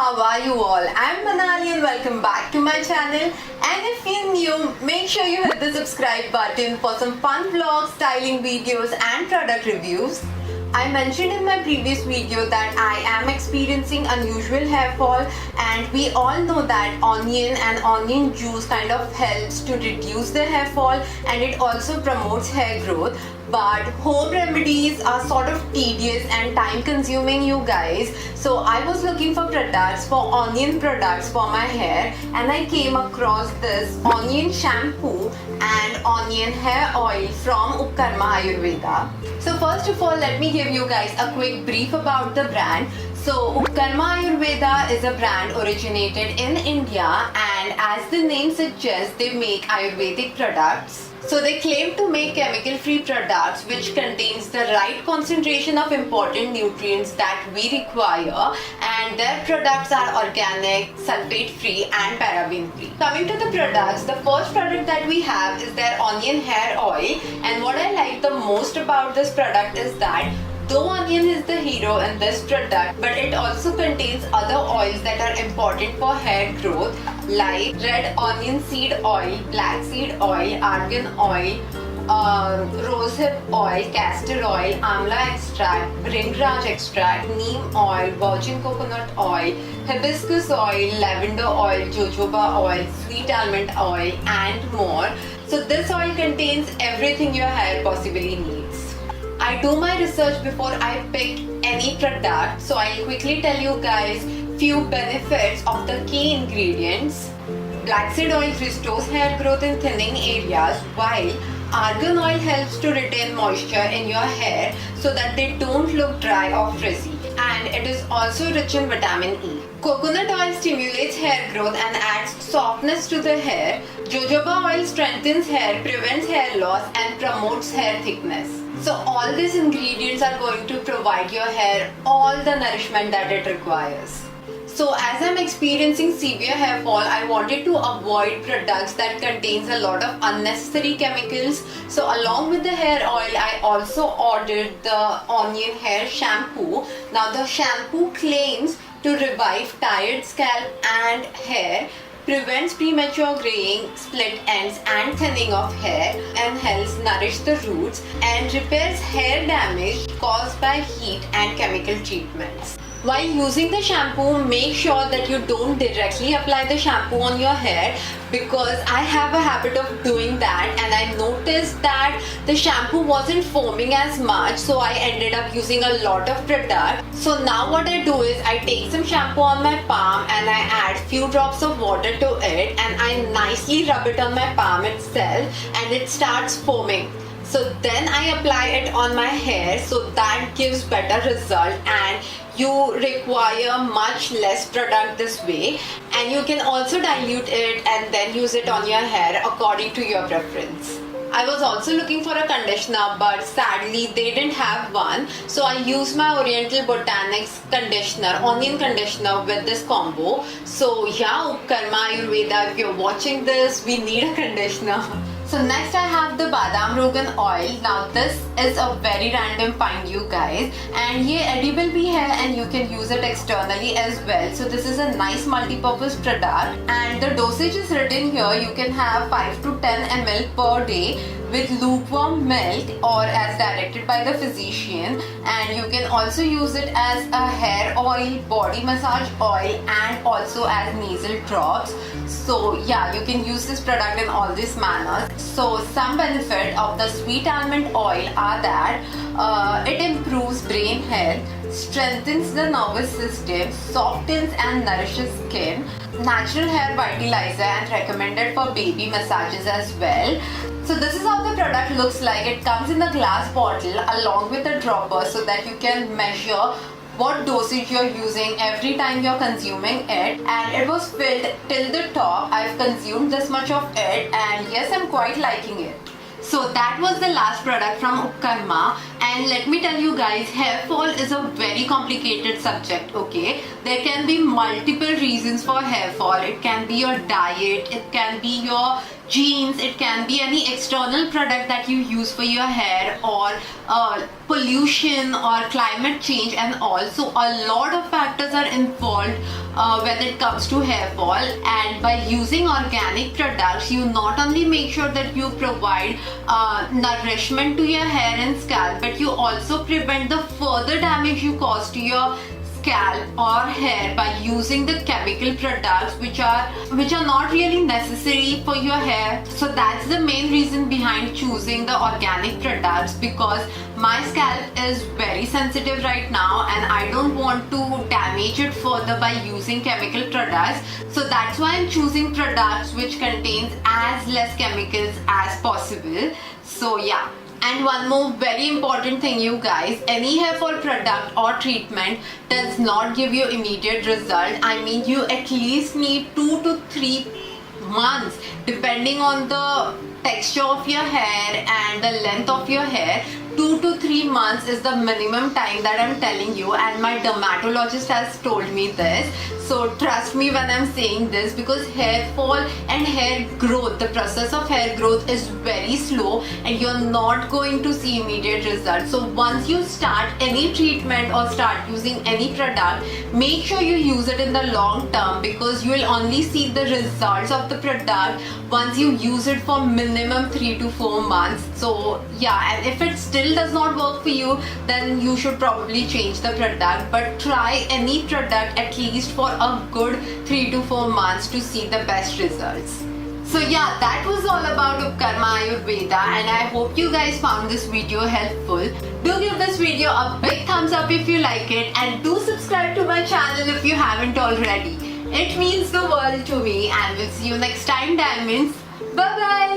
how are you all? I'm Manali and welcome back to my channel. And if you're new, make sure you hit the subscribe button for some fun vlogs, styling videos and product reviews. I mentioned in my previous video that I am experiencing unusual hair fall, and we all know that onion and onion juice kind of helps to reduce the hair fall and it also promotes hair growth. But home remedies are sort of tedious and time consuming, you guys. So I was looking for products, for onion products for my hair, and I came across this onion shampoo and onion hair oil from Upkarma Ayurveda. So first of all, let me give you guys a quick brief about the brand. So Upkarma Ayurveda is a brand originated in India, and as the name suggests, they make Ayurvedic products. So they claim to make chemical-free products which contains the right concentration of important nutrients that we require, and their products are organic, sulfate-free and paraben-free. Coming to the products, the first product that we have is their onion hair oil, and what I like the most about this product is that though onion is the hero in this product, but it also contains other oils that are important for hair growth like red onion seed oil, black seed oil, argan oil, rosehip oil, castor oil, amla extract, bhringraj extract, neem oil, virgin coconut oil, hibiscus oil, lavender oil, jojoba oil, sweet almond oil and more. So this oil contains everything your hair possibly needs. I do my research before I pick any product, so I'll quickly tell you guys few benefits of the key ingredients. Black seed oil restores hair growth in thinning areas, while argan oil helps to retain moisture in your hair so that they don't look dry or frizzy, and it is also rich in vitamin E. Coconut oil stimulates hair growth and adds softness to the hair. Jojoba oil strengthens hair, prevents hair loss and promotes hair thickness. So all these ingredients are going to provide your hair all the nourishment that it requires. So as I'm experiencing severe hair fall, I wanted to avoid products that contains a lot of unnecessary chemicals. So along with the hair oil, I also ordered the onion hair shampoo. Now the shampoo claims to revive tired scalp and hair, prevents premature graying, split ends and thinning of hair, and helps nourish the roots and repairs hair damage caused by heat and chemical treatments. While using the shampoo, make sure that you don't directly apply the shampoo on your hair, because I have a habit of doing that and I noticed that the shampoo wasn't foaming as much, so I ended up using a lot of product. So now what I do is I take some shampoo on my palm and I add few drops of water to it and I nicely rub it on my palm itself and it starts foaming. So then I apply it on my hair, so that gives better result and you require much less product this way, and you can also dilute it and then use it on your hair according to your preference. I was also looking for a conditioner, but sadly they didn't have one, so I used my Oriental Botanics conditioner, onion conditioner with this combo. So yeah, Upkarma Ayurveda, if you're watching this, we need a conditioner. So next I have the Badam Rogan oil. Now this is a very random find, you guys, and ये edible भी है and you can use it externally as well. So this is a nice multi-purpose product and the dosage is written here. You can have 5 to 10 ml per day with lukewarm milk or as directed by the physician, and you can also use it as a hair oil, body massage oil and also as nasal drops. So yeah, you can use this product in all these manners. So some benefit of the sweet almond oil are that it improves brain health, strengthens the nervous system, softens and nourishes skin, natural hair vitalizer and recommended for baby massages as well. So this is how the product looks like. It comes in a glass bottle along with a dropper so that you can measure what dosage you're using every time you're consuming it, and it was filled till the top. I've consumed this much of it and yes, I'm quite liking it. So that was the last product from Upkarma, and let me tell you guys, hair fall is a very complicated subject, okay? There can be multiple reasons for hair fall. It can be your diet, it can be your jeans, it can be any external product that you use for your hair, or pollution or climate change, and also a lot of factors are involved when it comes to hair fall. And by using organic products, you not only make sure that you provide nourishment to your hair and scalp, but you also prevent the further damage you cause to your scalp or hair by using the chemical products which are not really necessary for your hair. So that's the main reason behind choosing the organic products, because my scalp is very sensitive right now and I don't want to damage it further by using chemical products. So that's why I'm choosing products which contains as less chemicals as possible. So yeah. And one more very important thing, you guys, any hair fall product or treatment does not give you immediate result. I mean, you at least need 2 to 3 months depending on the texture of your hair and the length of your hair. 2 to 3 months is the minimum time that I'm telling you, and my dermatologist has told me this. So trust me when I'm saying this, because hair fall and hair growth, the process of hair growth is very slow and you're not going to see immediate results. So once you start any treatment or start using any product, make sure you use it in the long term, because you will only see the results of the product once you use it for minimum 3 to 4 months. So yeah, and if it still does not work for you, then you should probably change the product, but try any product at least for a good 3 to 4 months to see the best results. So yeah, that was all about Upkarma Ayurveda, and I hope you guys found this video helpful. Do give this video a big thumbs up if you like it, and do subscribe to my channel if you haven't already. It means the world to me, and we'll see you next time, diamonds. Bye bye.